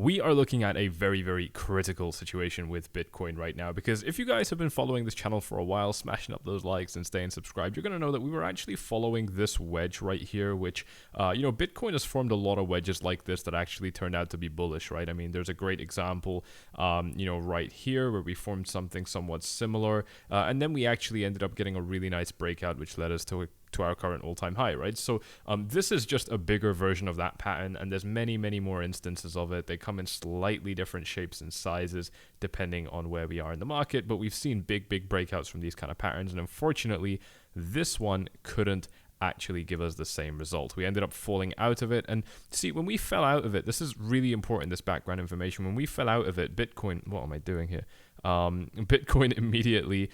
we are looking at a very, very critical situation with Bitcoin right now, because if you guys have been following this channel for a while, smashing up those likes and staying subscribed, you're going to know that we were actually following this wedge right here, which, Bitcoin has formed a lot of wedges like this that actually turned out to be bullish, right? I mean, there's a great example, right here where we formed something somewhat similar, and then we actually ended up getting a really nice breakout, which led us to our current all-time high, right? So this is just a bigger version of that pattern, and there's many, many more instances of it. They come in slightly different shapes and sizes depending on where we are in the market, but we've seen big breakouts from these kind of patterns, and unfortunately this one couldn't actually give us the same result. We ended up falling out of it, and see, when we fell out of it, this is really important, this background information. When we fell out of it, Bitcoin, what am I doing here? Bitcoin immediately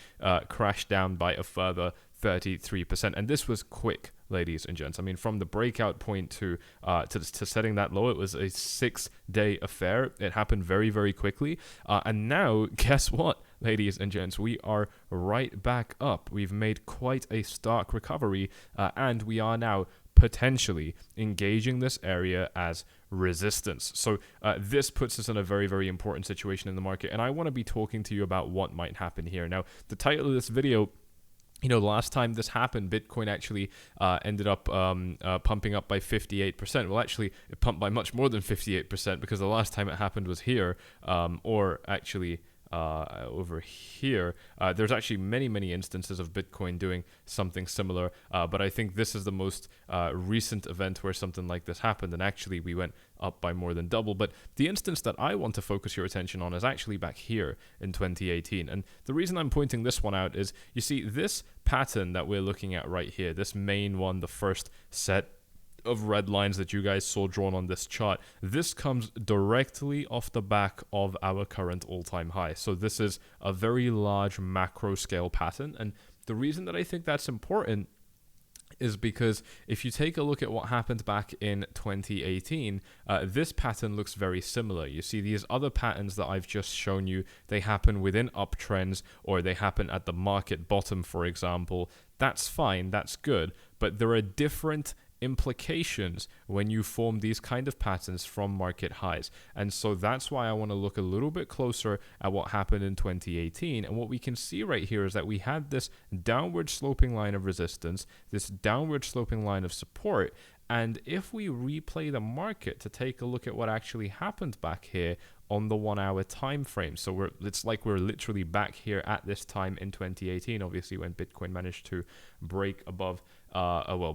crashed down by a further 33%, and this was quick, ladies and gents. I mean, from the breakout point to setting that low, it was a 6-day affair. It happened very, very quickly, and now guess what, ladies and gents, we are right back up. We've made quite a stark recovery, and we are now potentially engaging this area as resistance. So this puts us in a very, very important situation in the market, and I want to be talking to you about what might happen here. Now, the title of this video, the last time this happened, Bitcoin actually ended up pumping up by 58%. Well, actually, it pumped by much more than 58%, because the last time it happened was here, or actually over here. There's actually many instances of Bitcoin doing something similar, but I think this is the most recent event where something like this happened, and actually we went up by more than double. But the instance that I want to focus your attention on is actually back here in 2018, and the reason I'm pointing this one out is, you see, this pattern that we're looking at right here, this main one, the first set of red lines that you guys saw drawn on this chart, this comes directly off the back of our current all-time high. So this is a very large macro scale pattern, and the reason that I think that's important is because if you take a look at what happened back in 2018, this pattern looks very similar. You see, these other patterns that I've just shown you, they happen within uptrends, or they happen at the market bottom, for example. That's fine, that's good, but there are different implications when you form these kind of patterns from market highs. And so that's why I want to look a little bit closer at what happened in 2018. And what we can see right here is that we had this downward sloping line of resistance, this downward sloping line of support. And if we replay the market to take a look at what actually happened back here on the 1 hour time frame, so it's like we're literally back here at this time in 2018, obviously, when Bitcoin managed to break above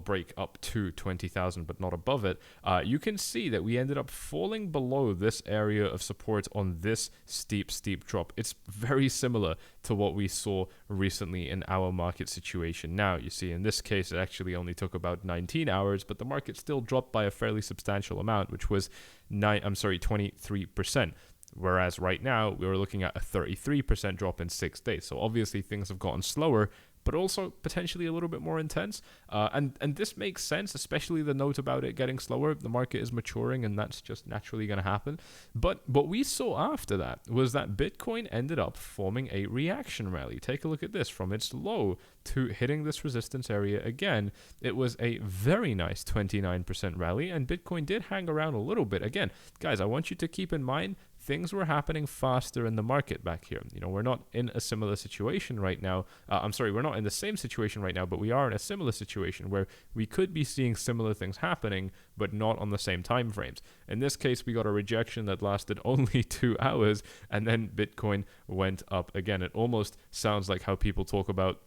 break up to 20,000 but not above it, you can see that we ended up falling below this area of support on this steep drop. It's very similar to what we saw recently in our market situation. Now, you see, in this case, it actually only took about 19 hours, but the market still dropped by a fairly substantial amount, which was 23%. Whereas right now, we were looking at a 33% drop in 6 days. So obviously things have gotten slower, but also potentially a little bit more intense. And this makes sense, especially the note about it getting slower. The market is maturing, and that's just naturally going to happen. But what we saw after that was that Bitcoin ended up forming a reaction rally. Take a look at this. From its low to hitting this resistance area again, it was a very nice 29% rally, and Bitcoin did hang around a little bit. Again, guys, I want you to keep in mind, things were happening faster in the market back here. We're not in a similar situation right now. We're not in the same situation right now, but we are in a similar situation where we could be seeing similar things happening, but not on the same time frames. In this case, we got a rejection that lasted only 2 hours, and then Bitcoin went up again. It almost sounds like how people talk about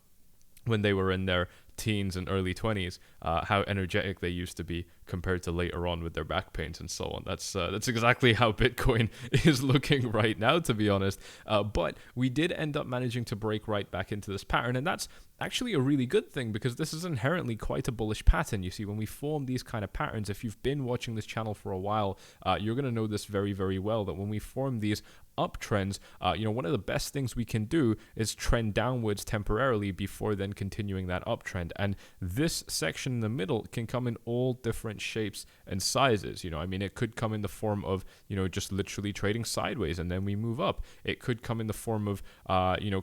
when they were in their teens and early 20s, how energetic they used to be compared to later on with their back pains and so on. That's exactly how Bitcoin is looking right now, to be honest. But we did end up managing to break right back into this pattern, and that's actually a really good thing, because this is inherently quite a bullish pattern. You see, when we form these kind of patterns, if you've been watching this channel for a while, you're going to know this very, very well, that when we form these uptrends, one of the best things we can do is trend downwards temporarily before then continuing that uptrend. trend. And this section in the middle can come in all different shapes and sizes. I mean, it could come in the form of, just literally trading sideways and then we move up. It could come in the form of,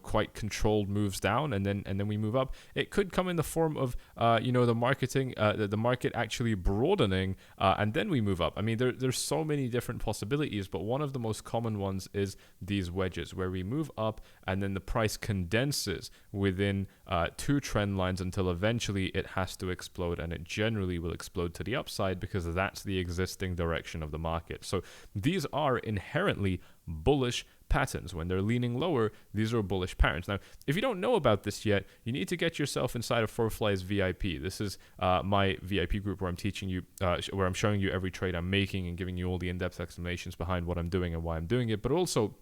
quite controlled moves down and then we move up. It could come in the form of, the market actually broadening and then we move up. I mean, there's so many different possibilities, but one of the most common ones is these wedges where we move up and then the price condenses within two trend lines until eventually it has to explode, and it generally will explode to the upside because that's the existing direction of the market. So these are inherently bullish patterns. When they're leaning lower, these are bullish patterns. Now, if you don't know about this yet, you need to get yourself inside of 𝗪fly's VIP. This is my VIP group where I'm teaching you, where I'm showing you every trade I'm making and giving you all the in-depth explanations behind what I'm doing and why I'm doing it, but also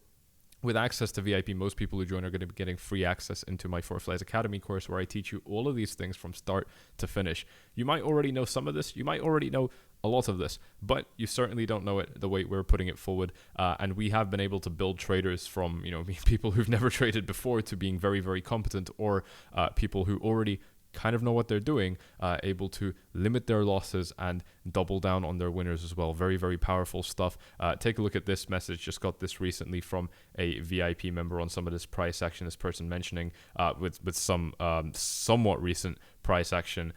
with access to VIP, most people who join are going to be getting free access into my 𝗪𝗡ly's Academy course where I teach you all of these things from start to finish. You might already know some of this. You might already know a lot of this, but you certainly don't know it the way we're putting it forward. And we have been able to build traders from, people who've never traded before to being very, very competent, or people who already kind of know what they're doing, able to limit their losses and double down on their winners as well. Very, very powerful stuff. Take a look at this message. Just got this recently from a VIP member on some of this price action. This person mentioning with some somewhat recent price action,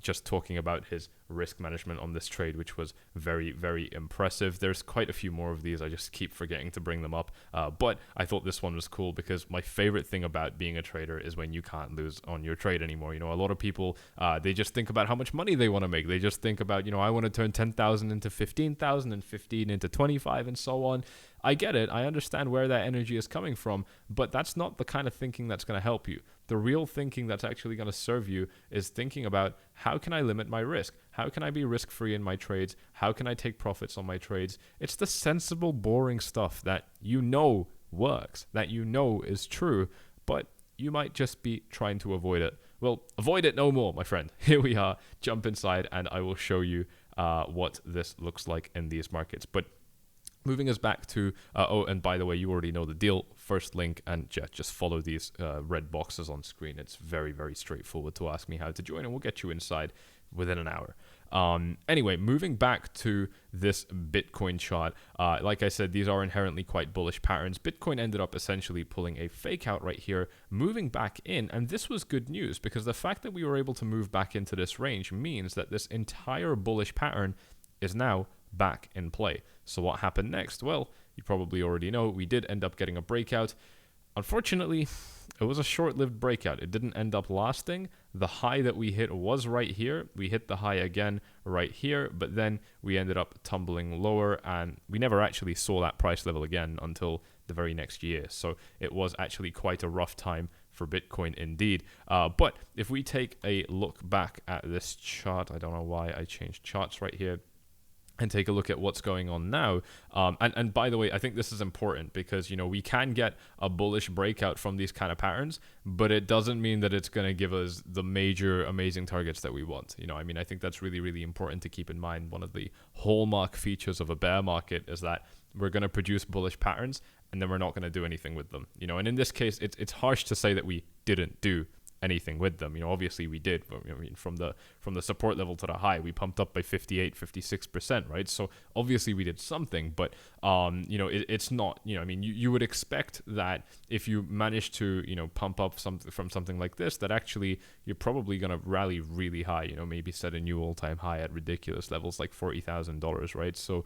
just talking about his risk management on this trade, which was very, very impressive. There's quite a few more of these. I just keep forgetting to bring them up. But I thought this one was cool because my favorite thing about being a trader is when you can't lose on your trade anymore. A lot of people, they just think about how much money they want to make. They just think about, I want to turn 10,000 into 15,000 and 15 into 25 and so on. I get it. I understand where that energy is coming from, but that's not the kind of thinking that's going to help you. The real thinking that's actually going to serve you is thinking about, how can I limit my risk? How can I be risk-free in my trades? How can I take profits on my trades? It's the sensible, boring stuff that works, that is true, but you might just be trying to avoid it. Well, avoid it no more, my friend. Here we are. Jump inside and I will show you what this looks like in these markets. But moving us back to, and by the way, you already know the deal. First link, and just follow these red boxes on screen. It's very, very straightforward to ask me how to join, and we'll get you inside within an hour. Anyway, moving back to this Bitcoin chart, like I said, these are inherently quite bullish patterns. Bitcoin ended up essentially pulling a fake out right here, moving back in, and this was good news because the fact that we were able to move back into this range means that this entire bullish pattern is now back in play. So what happened next? Well, you probably already know, we did end up getting a breakout. Unfortunately, it was a short-lived breakout. It didn't end up lasting. The high that we hit was right here. We hit the high again right here, but then we ended up tumbling lower, and we never actually saw that price level again until the very next year. So it was actually quite a rough time for Bitcoin indeed. But if we take a look back at this chart, I don't know why I changed charts right here, and take a look at what's going on now. And by the way, I think this is important because, we can get a bullish breakout from these kind of patterns, but it doesn't mean that it's going to give us the major amazing targets that we want. I think that's really, really important to keep in mind. One of the hallmark features of a bear market is that we're going to produce bullish patterns and then we're not going to do anything with them. And in this case, it's harsh to say that we didn't do anything with them. Obviously we did. From the support level to the high, we pumped up by 56%, right? So obviously we did something, but it's not, you would expect that if you manage to, pump up from something like this, that actually you're probably going to rally really high, maybe set a new all-time high at ridiculous levels like $40,000, right? So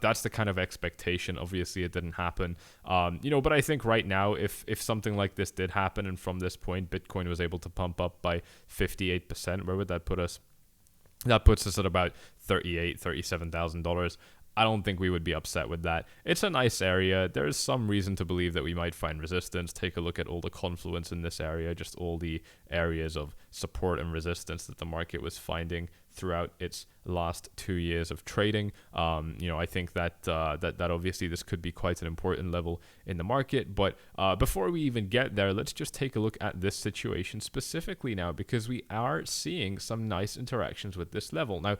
that's the kind of expectation. Obviously it didn't happen, but I think right now, if something like this did happen, and from this point Bitcoin was able to pump up by 58%, where would that put us? That puts us at about $37,000. I don't think we would be upset with that. It's a nice area. There is some reason to believe that we might find resistance. Take a look at all the confluence in this area, just all the areas of support and resistance that the market was finding throughout its last 2 years of trading. I think that obviously this could be quite an important level in the market. But before we even get there, let's just take a look at this situation specifically now, because we are seeing some nice interactions with this level. Now,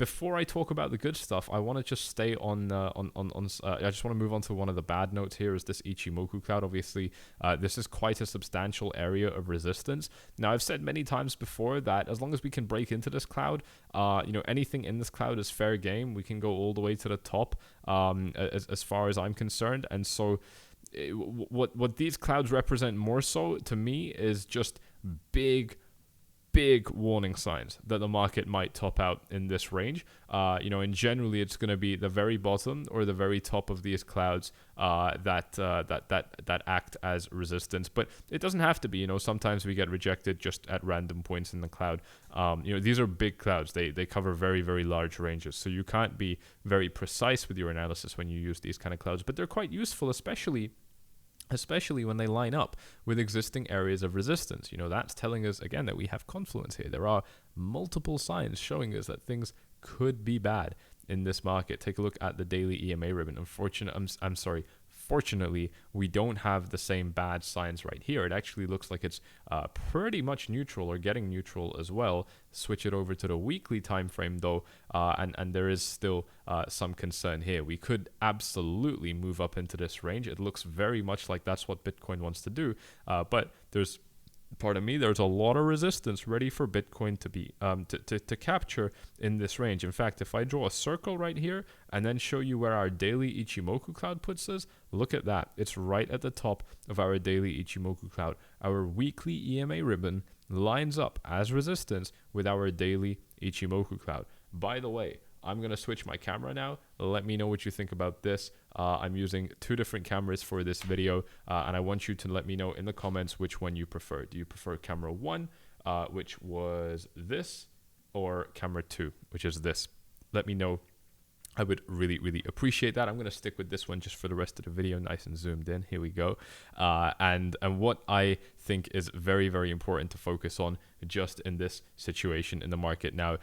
before I talk about the good stuff, I want to just stay on I just want to move on to one of the bad notes here, is this Ichimoku cloud. Obviously, this is quite a substantial area of resistance. Now, I've said many times before that as long as we can break into this cloud, anything in this cloud is fair game. We can go all the way to the top, as far as I'm concerned. And so what these clouds represent more so to me is just big warning signs that the market might top out in this range. And generally it's going to be the very bottom or the very top of these clouds that act as resistance. But it doesn't have to be. Sometimes we get rejected just at random points in the cloud. These are big clouds. They cover very, very large ranges. So you can't be very precise with your analysis when you use these kind of clouds. But they're quite useful, especially when they line up with existing areas of resistance. That's telling us, again, that we have confluence here. There are multiple signs showing us that things could be bad in this market. Take a look at the daily EMA ribbon. Fortunately, we don't have the same bad signs right here. It actually looks like it's pretty much neutral or getting neutral as well. Switch it over to the weekly time frame though, and there is still some concern here. We could absolutely move up into this range. It looks very much like that's what Bitcoin wants to do, but there's a lot of resistance ready for Bitcoin to be to capture in this range. In fact, if I draw a circle right here and then show you where our daily Ichimoku cloud puts us, look at that. It's right at the top of our daily Ichimoku cloud. Our weekly EMA ribbon lines up as resistance with our daily Ichimoku cloud. By the way, I'm going to switch my camera now. Let me know what you think about this. I'm using 2 different cameras for this video, and I want you to let me know in the comments which one you prefer. Do you prefer camera 1, which was this, or camera 2, which is this? Let me know. I would really, really appreciate that. I'm going to stick with this one just for the rest of the video, nice and zoomed in. Here we go. And what I think is very, very important to focus on just in this situation in the market now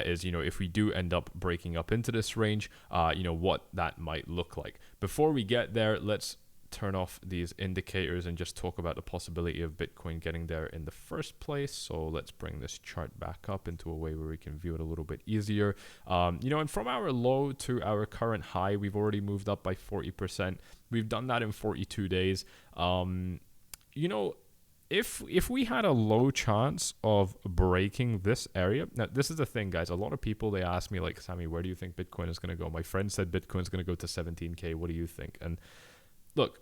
is, if we do end up breaking up into this range, what that might look like. Before we get there, let's turn off these indicators and just talk about the possibility of Bitcoin getting there in the first place. So let's bring this chart back up into a way where we can view it a little bit easier. And from our low to our current high, we've already moved up by 40%. We've done that in 42 days. If we had a low chance of breaking this area, now this is the thing, guys. A lot of people, they ask me like, Sammy, where do you think Bitcoin is going to go? My friend said Bitcoin is going to go to 17K. What do you think? And look,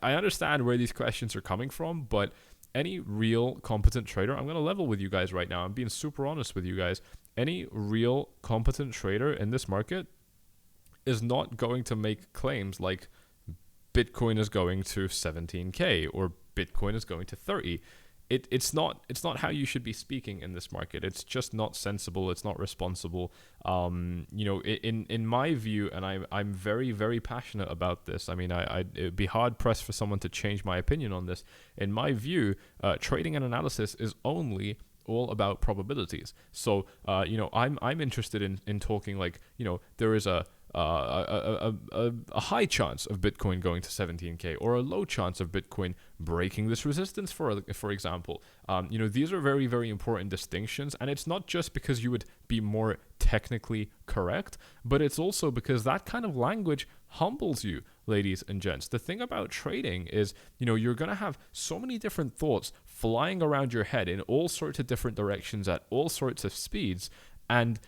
I understand where these questions are coming from, but any real competent trader, I'm going to level with you guys right now. I'm being super honest with you guys. Any real competent trader in this market is not going to make claims like Bitcoin is going to 17K or Bitcoin is going to 30. It's not how you should be speaking in this market. It's just not sensible. It's not responsible. In my view, and I'm very, very passionate about this. I mean, it'd be hard pressed for someone to change my opinion on this. In my view, trading and analysis is only all about probabilities. So, I'm interested in talking like, there is a high chance of Bitcoin going to 17K or a low chance of Bitcoin breaking this resistance, for example. These are very, very important distinctions, and it's not just because you would be more technically correct, but it's also because that kind of language humbles you, ladies and gents. The thing about trading is, you're going to have so many different thoughts flying around your head in all sorts of different directions at all sorts of speeds, and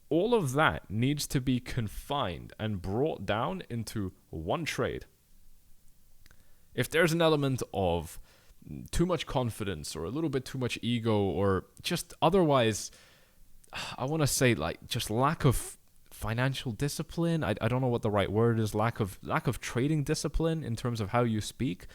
all of that needs to be confined and brought down into one trade. If there's an element of too much confidence or a little bit too much ego or just otherwise, I want to say like just lack of financial discipline, I don't know what the right word is, lack of trading discipline in terms of how you speak,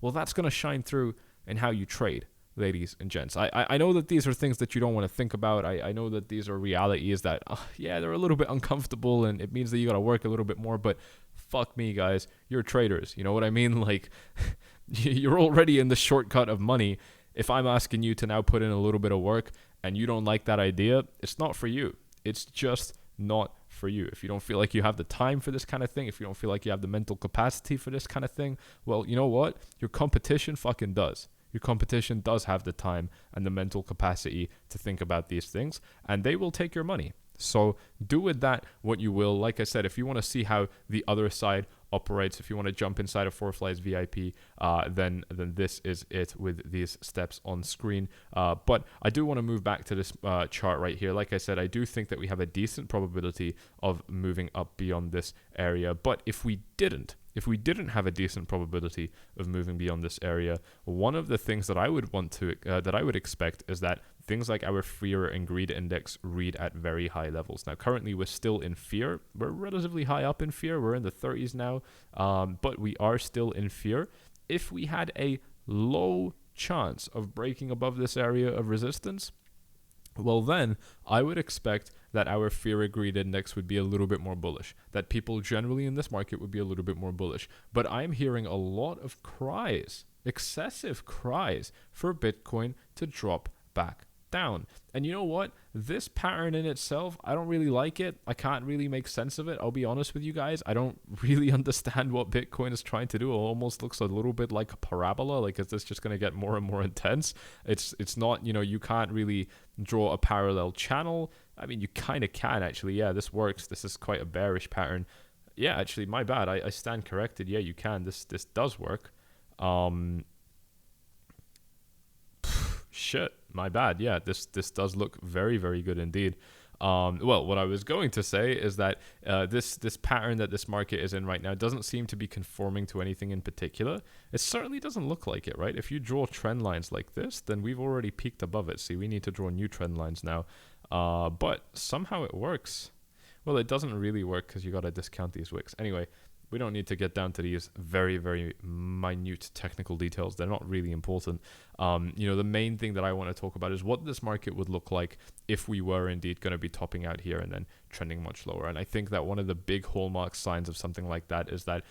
well, that's going to shine through in how you trade. Ladies and gents, I know that these are things that you don't want to think about. I know that these are realities that, they're a little bit uncomfortable and it means that you got to work a little bit more, but fuck me, guys. You're traders. You know what I mean? Like, you're already in the shortcut of money. If I'm asking you to now put in a little bit of work and you don't like that idea, it's not for you. It's just not for you. If you don't feel like you have the time for this kind of thing, if you don't feel like you have the mental capacity for this kind of thing, well, you know what? Your competition fucking does. Your competition does have the time and the mental capacity to think about these things, and they will take your money. So do with that what you will. Like I said, if you want to see how the other side operates, if you want to jump inside of 𝗪𝗪𝗡s VIP, then this is it with these steps on screen. But I do want to move back to this chart right here. Like I said, I do think that we have a decent probability of moving up beyond this area. But if we didn't have a decent probability of moving beyond this area, one of the things that I would want to that I would expect is that things like our fear and greed index read at very high levels. Now, currently we're still in fear. We're relatively high up in fear. We're in the 30s now, but we are still in fear. If we had a low chance of breaking above this area of resistance, well, then I would expect that our fear and greed index would be a little bit more bullish, that people generally in this market would be a little bit more bullish. But I'm hearing a lot of cries, excessive cries, for Bitcoin to drop back down. And you know what? This pattern in itself, I don't really like it. I can't really make sense of it. I'll be honest with you guys. I don't really understand what Bitcoin is trying to do. It almost looks a little bit like a parabola. Like, is this just going to get more and more intense? It's not, you can't really draw a parallel channel. I mean, you kind of can actually. Yeah, this works. This is quite a bearish pattern. Yeah, actually, my bad. I stand corrected. Yeah, you can. This does work. Shit, my bad. Yeah, this does look very, very good indeed. Well, what I was going to say is that this pattern that this market is in right now doesn't seem to be conforming to anything in particular. It certainly doesn't look like it, right? If you draw trend lines like this, then we've already peaked above it. See, we need to draw new trend lines now. But somehow it works. Well, it doesn't really work because you got to discount these wicks. Anyway, we don't need to get down to these very, very minute technical details. They're not really important. The main thing that I want to talk about is what this market would look like if we were indeed going to be topping out here and then trending much lower. And I think that one of the big hallmark signs of something like that is that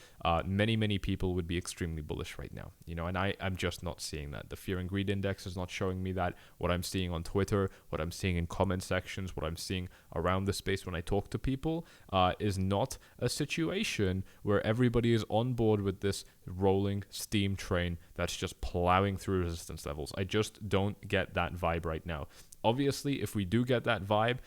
many people would be extremely bullish right now. And I'm just not seeing that. The fear and greed index is not showing me that. What I'm seeing on Twitter, what I'm seeing in comment sections, what I'm seeing around the space when I talk to people is not a situation where everybody is on board with this rolling steam train that's just plowing through resistance levels. I just don't get that vibe right now. Obviously, if we do get that vibe,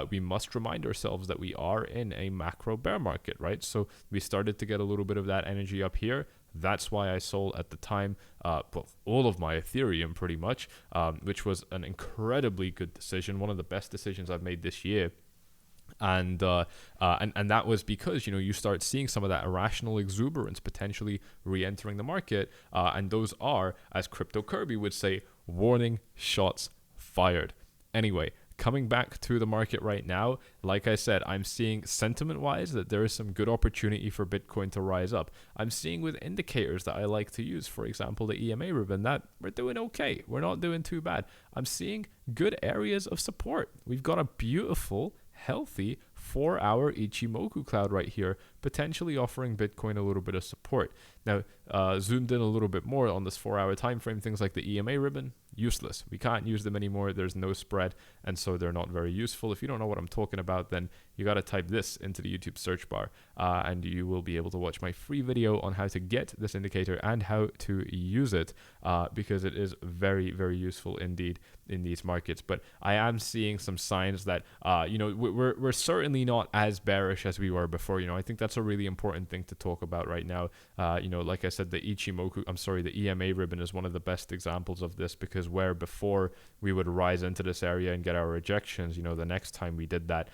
we must remind ourselves that we are in a macro bear market, right? So we started to get a little bit of that energy up here. That's why I sold at the time, all of my Ethereum pretty much, which was an incredibly good decision, one of the best decisions I've made this year. And that was because you start seeing some of that irrational exuberance potentially re-entering the market, and those are, as 𝗪𝗙𝗪𝗘 would say, warning shots fired. Anyway, coming back to the market right now, like I said, I'm seeing sentiment-wise that there is some good opportunity for Bitcoin to rise up. I'm seeing with indicators that I like to use, for example, the EMA ribbon, that we're doing okay. We're not doing too bad. I'm seeing good areas of support. We've got a beautiful, healthy 4-hour Ichimoku cloud right here, potentially offering Bitcoin a little bit of support. Now, zoomed in a little bit more on this 4-hour time frame, things like the EMA ribbon, useless. We can't use them anymore. There's no spread, and so they're not very useful. If you don't know what I'm talking about, then you got to type this into the YouTube search bar, and you will be able to watch my free video on how to get this indicator and how to use it, because it is very, very useful indeed in these markets. But I am seeing some signs that, we're certainly not as bearish as we were before. I think that's a really important thing to talk about right now. Like I said, the EMA ribbon is one of the best examples of this, because where before we would rise into this area and get our rejections, the next time we did that,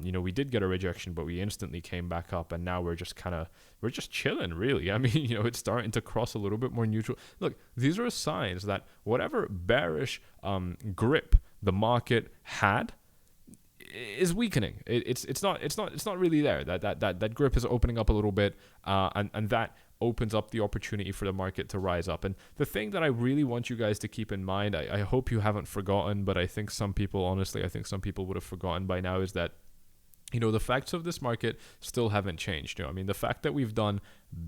we did get a rejection, but we instantly came back up, and now we're just chilling, really. I mean, it's starting to cross a little bit more neutral. Look, these are signs that whatever bearish grip the market had is weakening. It's not really there. That grip is opening up a little bit, and that opens up the opportunity for the market to rise up. And the thing that I really want you guys to keep in mind, I hope you haven't forgotten, but I think some people would have forgotten by now, is that the facts of this market still haven't changed. The fact that we've done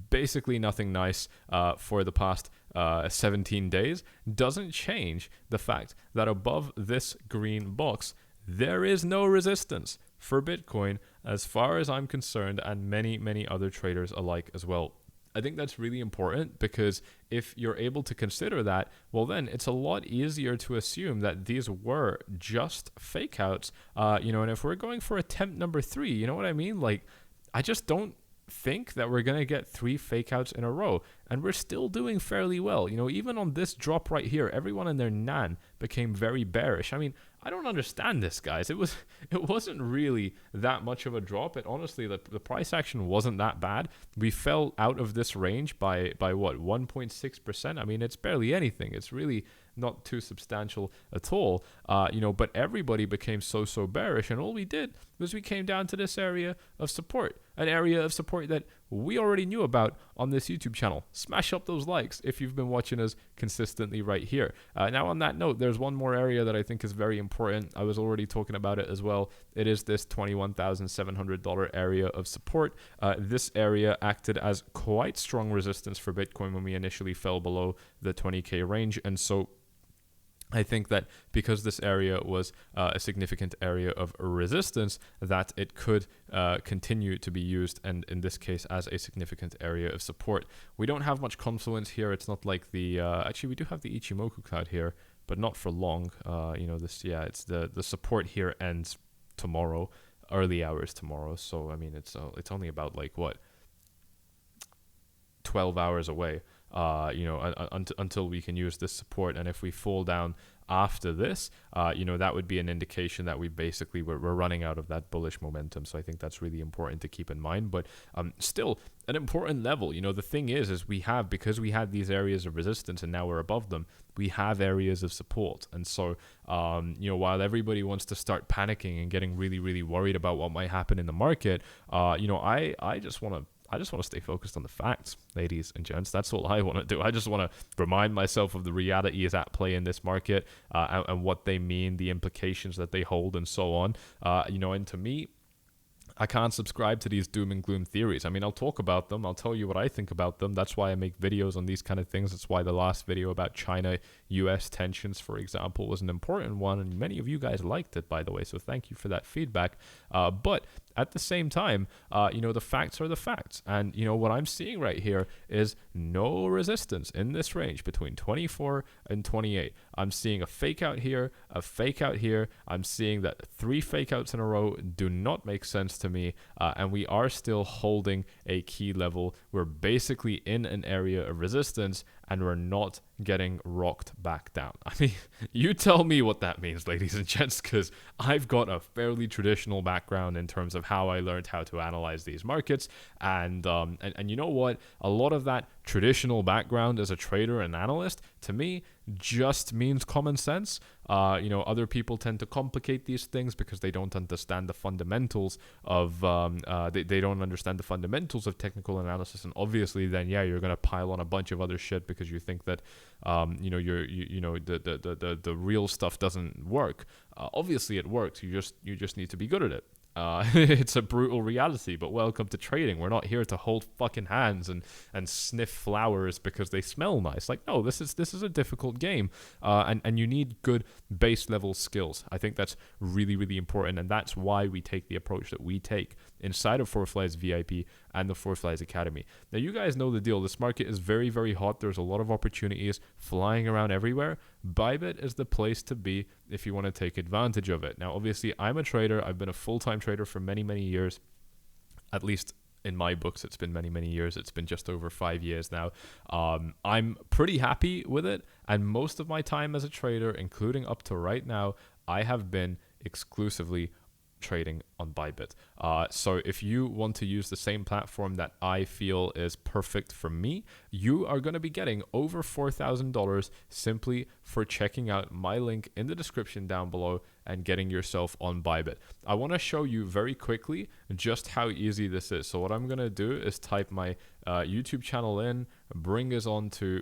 basically nothing nice for the past 17 days doesn't change the fact that above this green box, there is no resistance for Bitcoin as far as I'm concerned, and many other traders alike as well. I think that's really important, because if you're able to consider that, well, then it's a lot easier to assume that these were just fake outs, and if we're going for attempt number 3, you know what I mean? Like, I just don't think that we're going to get 3 fake outs in a row, and we're still doing fairly well. Even on this drop right here, everyone and their nan became very bearish. I mean, I don't understand this, guys. It wasn't really that much of a drop. Honestly, the price action wasn't that bad. We fell out of this range by what, 1.6%? I mean, it's barely anything. It's really not too substantial at all, but everybody became so bearish, and all we did was we came down to this area of support, an area of support that we already knew about on this YouTube channel. Smash up those likes if you've been watching us consistently right here. Now, on that note, there's one more area that I think is very important. I was already talking about it as well. It is this $21,700 area of support. This area acted as quite strong resistance for Bitcoin when we initially fell below the 20K range, and so I think that because this area was a significant area of resistance, that it could continue to be used, and in this case as a significant area of support. We don't have much confluence here. It's not like the actually we do have the Ichimoku cloud here, but not for long. It's the support here ends tomorrow, early hours tomorrow. So I mean, it's only about like what, 12 hours away. Until we can use this support, and if we fall down after this, that would be an indication that we're running out of that bullish momentum. So I think that's really important to keep in mind, but still an important level. The thing is because we had these areas of resistance and now we're above them, we have areas of support. And so while everybody wants to start panicking and getting really, really worried about what might happen in the market, I just want to stay focused on the facts, ladies and gents. That's all I want to do. I just want to remind myself of the reality is at play in this market, and what they mean, the implications that they hold, and so on. And to me, I can't subscribe to these doom and gloom theories. I mean, I'll talk about them. I'll tell you what I think about them. That's why I make videos on these kind of things. That's why the last video about China-US tensions, for example, was an important one. And many of you guys liked it, by the way. So thank you for that feedback. But at the same time, the facts are the facts. And, what I'm seeing right here is no resistance in this range between 24 and 28. I'm seeing a fake out here, a fake out here. I'm seeing that 3 fake outs in a row do not make sense to me. And we are still holding a key level. We're basically in an area of resistance, and we're not getting rocked back down. I mean, you tell me what that means, ladies and gents, because I've got a fairly traditional background in terms of how I learned how to analyze these markets. And you know what? A lot of that traditional background as a trader and analyst, to me, just means common sense. Other people tend to complicate these things because they don't understand the fundamentals of they don't understand the fundamentals of technical analysis, and obviously then you're gonna pile on a bunch of other shit because you think that the real stuff doesn't work. Obviously it works. You just need to be good at it. It's a brutal reality, but welcome to trading. We're not here to hold fucking hands and sniff flowers because they smell nice. Like, no, this is a difficult game, and you need good base level skills. I think that's really, really important, and that's why we take the approach that we take inside of 𝗲𝗏𝗡𝗏's VIP and the 𝗲𝗏𝗏's Academy. Now, you guys know the deal. This market is very, very hot. There's a lot of opportunities flying around everywhere. Bybit is the place to be if you want to take advantage of it. Now, obviously, I'm a trader. I've been a full-time trader for many, many years. At least in my books, it's been many, many years. It's been just over 5 years now. I'm pretty happy with it. And most of my time as a trader, including up to right now, I have been exclusively trading on Bybit. So if you want to use the same platform that I feel is perfect for me, you are going to be getting over $4,000 simply for checking out my link in the description down below and getting yourself on Bybit. I want to show you very quickly just how easy this is. So what I'm going to do is type my YouTube channel in, bring us on to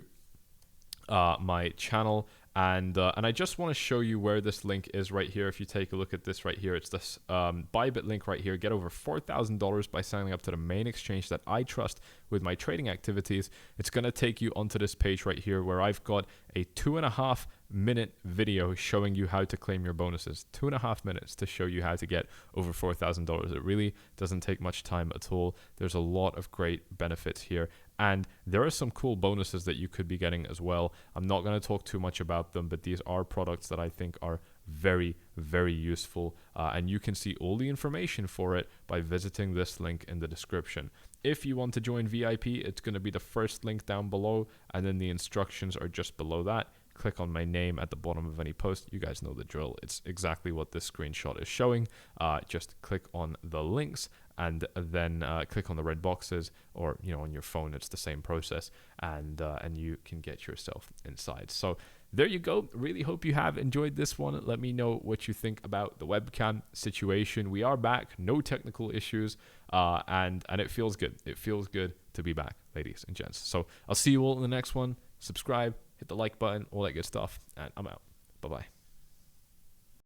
my channel, and I just want to show you where this link is right here. If you take a look at this right here, it's this Bybit link right here. Get over $4,000 by signing up to the main exchange that I trust with my trading activities. It's going to take you onto this page right here where I've got a 2.5 minute video showing you how to claim your bonuses. 2.5 minutes to show you how to get over $4,000. It really doesn't take much time at all. There's a lot of great benefits here, and there are some cool bonuses that you could be getting as well. I'm not going to talk too much about them, but these are products that I think are very, very useful, and you can see all the information for it by visiting this link in the description. If you want to join VIP, it's going to be the first link down below, and then the instructions are just below that. Click on my name at the bottom of any post. You guys know the drill. It's exactly what this screenshot is showing. Just click on the links, and then click on the red boxes, or on your phone, it's the same process, and you can get yourself inside. So there you go. Really hope you have enjoyed this one. Let me know what you think about the webcam situation. We are back, no technical issues, and it feels good. It feels good to be back, ladies and gents. So I'll see you all in the next one. Subscribe, hit the like button, all that good stuff, and I'm out. Bye-bye.